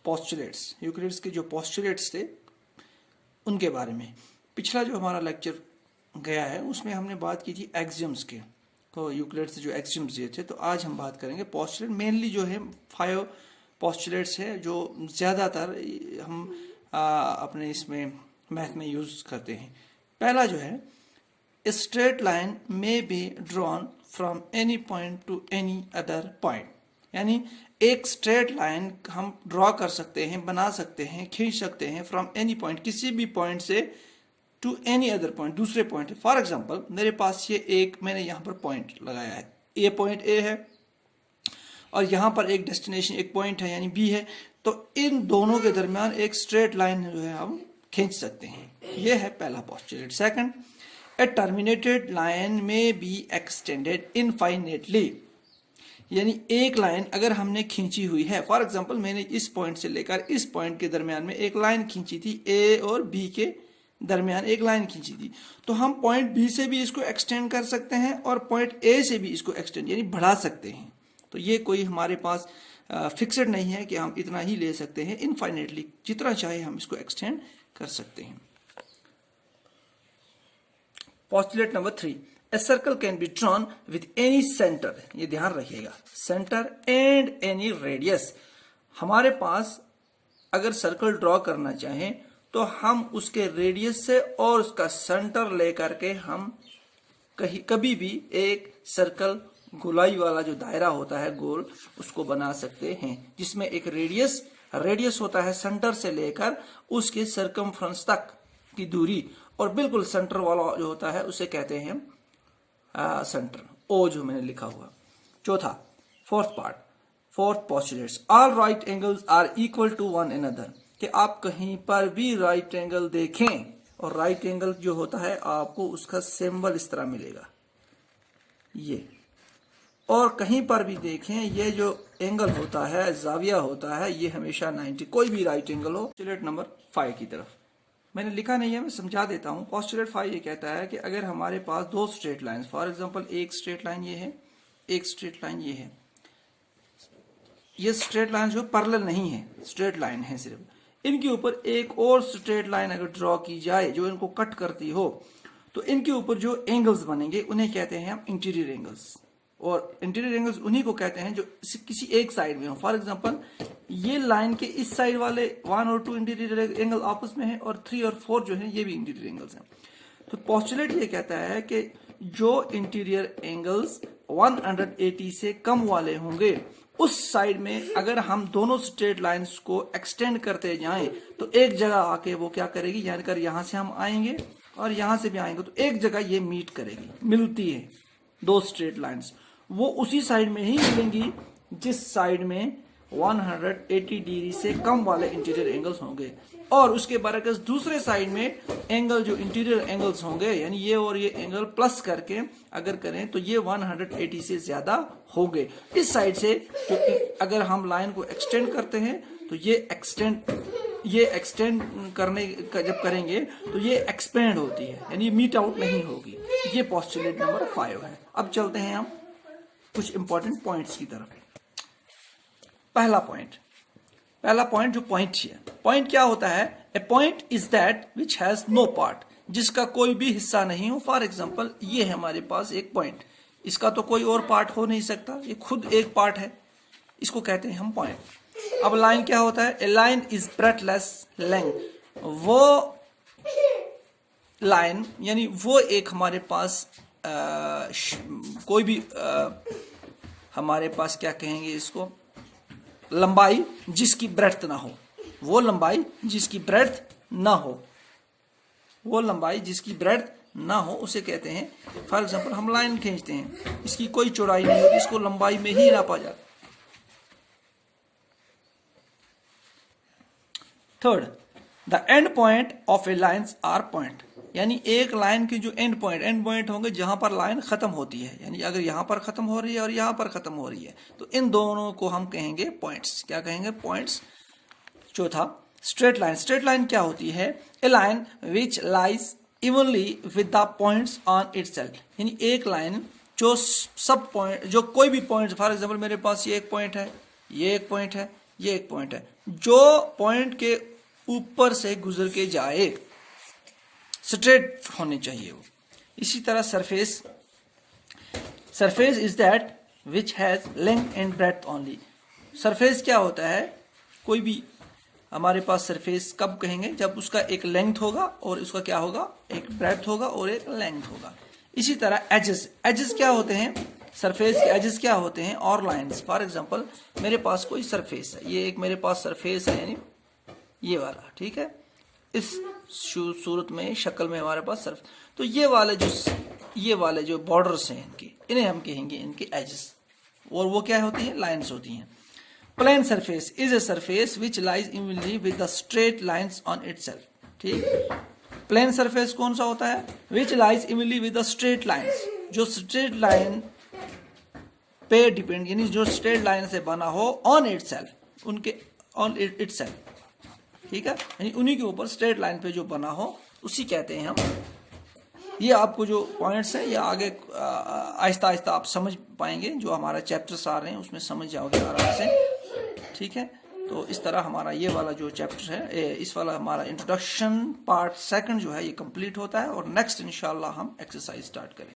Postulates, Euclid's के जो postulates थे उनके बारे में। पिछला जो हमारा लेक्चर गया है उसमें हमने बात की थी एक्सियम्स के, तो यूक्लिड से जो एक्सियम्स दिए थे। तो आज हम बात करेंगे पोस्टुलेट। मेनली जो है 5 पोस्टुलेट्स है जो ज़्यादातर हम अपने इसमें मैथ में यूज़ करते हैं। पहला जो है, a straight line may be drawn from any point two any other point, यानी एक स्ट्रेट लाइन हम ड्रॉ कर सकते हैं, बना सकते हैं, खींच सकते हैं फ्रॉम एनी पॉइंट, किसी भी पॉइंट से, टू एनी अदर पॉइंट, दूसरे पॉइंट। फॉर एग्जाम्पल मेरे पास ये मैंने यहाँ पर पॉइंट लगाया है, ये पॉइंट ए है और यहाँ पर एक डेस्टिनेशन, एक पॉइंट है यानी बी है। तो इन दोनों के दरमियान एक स्ट्रेट लाइन जो है हम खींच सकते हैं। ये है पहला पोस्टुलेट। सेकंड, ए टर्मिनेटेड लाइन में बी एक्सटेंडेड इनफाइनेटली, यानी एक लाइन अगर हमने खींची हुई है, फॉर एग्जाम्पल मैंने इस पॉइंट से लेकर इस पॉइंट के दरमियान में एक लाइन खींची थी, ए और बी के दरमियान एक लाइन खींची थी, तो हम पॉइंट बी से भी इसको एक्सटेंड कर सकते हैं और पॉइंट ए से भी इसको एक्सटेंड यानी बढ़ा सकते हैं। तो ये कोई हमारे पास फिक्सड नहीं है कि हम इतना ही ले सकते हैं, इनफाइनेटली जितना चाहे हम इसको एक्सटेंड कर सकते हैं। Postulate number 3, a circle can be drawn with any centre, ये ध्यान रखिएगा, सेंटर एंड एनी रेडियस। हमारे पास अगर सर्कल ड्रॉ करना चाहें तो हम उसके रेडियस से और उसका सेंटर लेकर के हम कभी भी एक सर्कल, गोलाई वाला जो दायरा होता है गोल, उसको बना सकते हैं, जिसमें एक रेडियस होता है सेंटर से लेकर उसके सर्कमफ्रेंस तक की दूरी, और बिल्कुल सेंटर वाला जो होता है उसे कहते हैं सेंटर, ओ जो मैंने लिखा हुआ। चौथा, fourth postulates, all right angles are equal to one another, कि आप कहीं पर भी राइट एंगल देखें और राइट एंगल जो होता है आपको उसका सिंबल इस तरह मिलेगा ये, और कहीं पर भी देखें ये जो एंगल होता है, जाविया होता है, ये हमेशा 90, कोई भी राइट एंगल हो। पोस्टुलेट नंबर 5 की तरफ मैंने लिखा नहीं है, मैं समझा देता हूं। पोस्टुलेट 5 ये कहता है कि अगर हमारे पास दो स्ट्रेट लाइन, फॉर एग्जांपल एक स्ट्रेट लाइन ये है, एक स्ट्रेट लाइन ये है, ये स्ट्रेट लाइन जो पैरेलल नहीं है, स्ट्रेट लाइन है सिर्फ, इनके ऊपर एक और स्ट्रेट लाइन अगर ड्रॉ की जाए जो इनको कट करती हो, तो इनके ऊपर जो एंगल्स बनेंगे उन्हें कहते हैं हम इंटीरियर एंगल्स, और इंटीरियर एंगल्स उन्हीं को कहते हैं जो किसी एक साइड में हो। फॉर एग्जांपल ये लाइन के इस साइड वाले 1 और 2 इंटीरियर एंगल आपस में है, और 3 और 4 जो है ये भी इंटीरियर एंगल्स हैं। तो पोस्टुलेट ये कहता है कि जो इंटीरियर एंगल्स 180 से कम वाले होंगे उस साइड में अगर हम दोनों स्ट्रेट लाइंस को एक्सटेंड करते जाएं तो एक जगह आके वो क्या करेगी, यानी कर यहां से हम आएंगे और यहां से भी आएंगे तो एक जगह ये मीट करेगी, मिलती है दो स्ट्रेट लाइंस, वो उसी साइड में ही मिलेंगी जिस साइड में 180 डिग्री से कम वाले इंटीरियर एंगल्स होंगे, और उसके बरकस दूसरे साइड में एंगल जो इंटीरियर एंगल्स होंगे, यानी ये और ये एंगल प्लस करके अगर करें तो ये 180 से ज्यादा होंगे। इस साइड से तो अगर हम लाइन को एक्सटेंड करते हैं तो ये एक्सटेंड करने का जब करेंगे तो ये एक्सपेंड होती है, यानी मीट आउट नहीं होगी। ये पोस्टुलेट नंबर 5 है। अब चलते हैं हम कुछ इंपॉर्टेंट पॉइंट्स की तरफ। पहला पॉइंट जो पॉइंट क्या होता है? A point is that which has no part, जिसका कोई भी हिस्सा नहीं हो। फॉर एग्जांपल ये है हमारे पास एक पॉइंट, इसका तो कोई और पार्ट हो नहीं सकता, ये खुद एक पार्ट है, इसको कहते हैं हम पॉइंट। अब लाइन क्या होता है? A line is breathless length, वो लाइन यानी वो एक हमारे पास कोई भी हमारे पास क्या कहेंगे इसको, लंबाई जिसकी ब्रेड्थ ना हो, वो लंबाई जिसकी ब्रेड्थ ना हो, वो लंबाई जिसकी ब्रेड्थ ना हो उसे कहते हैं। फॉर एग्जांपल हम लाइन खींचते हैं, इसकी कोई चौड़ाई नहीं होती, इसको लंबाई में ही नापा जाता है। Third, the end point of a lines are point, यानी एक लाइन की जो एंड पॉइंट होंगे जहां पर लाइन खत्म होती है, यानी अगर यहां पर खत्म हो रही है और यहां पर खत्म हो रही है तो इन दोनों को हम कहेंगे पॉइंट्स। क्या कहेंगे? पॉइंट्स। चौथा, स्ट्रेट लाइन क्या होती है? A line which lies evenly with the points on itself, यानी एक लाइन जो सब पॉइंट, जो कोई भी पॉइंट, फॉर एग्जांपल मेरे पास ये एक पॉइंट है, ये एक पॉइंट है, ये एक पॉइंट है, जो पॉइंट के ऊपर से गुजर के जाए, स्ट्रेट होने चाहिए वो। इसी तरह surface is that which has length and breadth only. Surface क्या होता है, कोई भी हमारे पास सरफेस कब कहेंगे, जब उसका एक लेंथ होगा और उसका क्या होगा, एक ब्रेड्थ होगा और एक लेंथ होगा। इसी तरह एजेस क्या होते हैं, सरफेस के एजेस क्या होते हैं, और लाइंस। फॉर एग्जांपल मेरे पास कोई सरफेस है, ये एक मेरे पास सरफेस है, यानी ये वाला, ठीक है, इस सूरत में, शक्ल में हमारे पास सरफेस। तो ये वाले जो बॉर्डर्स हैं इनके, इन्हें हम कहेंगे इनके एजेस, और वो क्या होती हैं, लाइंस होती हैं। Plane surface is a surface which lies evenly with the straight lines on itself. ठीक, प्लेन सरफेस कौन सा होता है, which lies evenly with the straight lines, जो स्ट्रेट लाइन पे डिपेंड, यानी जो स्ट्रेट लाइन से बना हो ऑन इटसेल्फ, उनके ऑन इटसेल्फ, ठीक है, यानी उन्हीं के ऊपर स्ट्रेट लाइन पे जो बना हो उसी कहते हैं हम। ये आपको जो पॉइंट्स हैं, ये आगे आहिस्ता आहिस्ता आप समझ पाएंगे, जो हमारा चैप्टर्स आ रहे हैं उसमें समझ जाओगे आराम से, ठीक है। तो इस तरह हमारा ये वाला जो चैप्टर है, इस वाला हमारा इंट्रोडक्शन पार्ट 2 जो है ये कंप्लीट होता है, और नेक्स्ट इंशाल्लाह हम एक्सरसाइज स्टार्ट करेंगे।